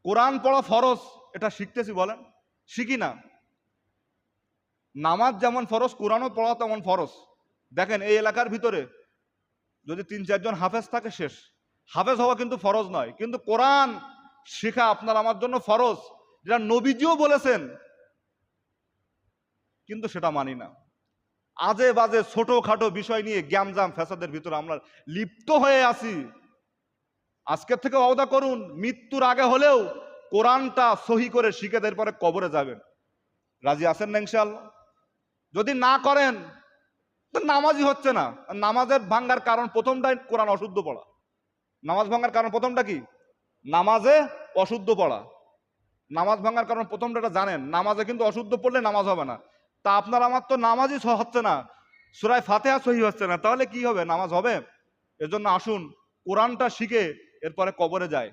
কোরআন পড়া ফরজ, এটা শিখতেছি বলেন? শিখি না। নামাজ যেমন ফরজ, কোরআনও পড়া তেমন ফরজ। দেখেন এই এলাকার ভিতরে যদি ৩-৪ জন হাফেজ থাকে শেষ। হাফেজ হওয়া কিন্তু ফরজ নয়, কিন্তু কোরআন শেখা আপনার আমার জন্য ফরজ, যেটা নবীজিও বলেছেন, কিন্তু সেটা মানি না। আজে বাজে ছোটখাটো বিষয় নিয়ে গ্যামজাম ফ্যাসাদের ভিতরে আমরা লিপ্ত হয়ে আছি। আজকের থেকে ওয়াদা করুন, মৃত্যুর আগে হলেও কোরআনটা সহি করে শিখে পরে কবরে যাবেন। রাজি আছেন না ইনশাআল্লাহ? যদি না করেন তো নামাজই হচ্ছে না। নামাজের ভাঙ্গার কারণ প্রথমটাই কোরআন অশুদ্ধ পড়া। নামাজ ভাঙ্গার কারণ প্রথমটা কি? নামাজে অশুদ্ধ পড়া। নামাজ ভাঙ্গার কারণ প্রথমটা এটা জানেন, নামাজে কিন্তু অশুদ্ধ পড়লে নামাজ হবে না। তা আপনার আমার তো নামাজই হচ্ছে না, সূরা ফাতিহা সহি হচ্ছে না, তাহলে কি হবে? নামাজ হবে? এজন্য আসুন কোরআনটা শিখে এরপরে কবরে যায়।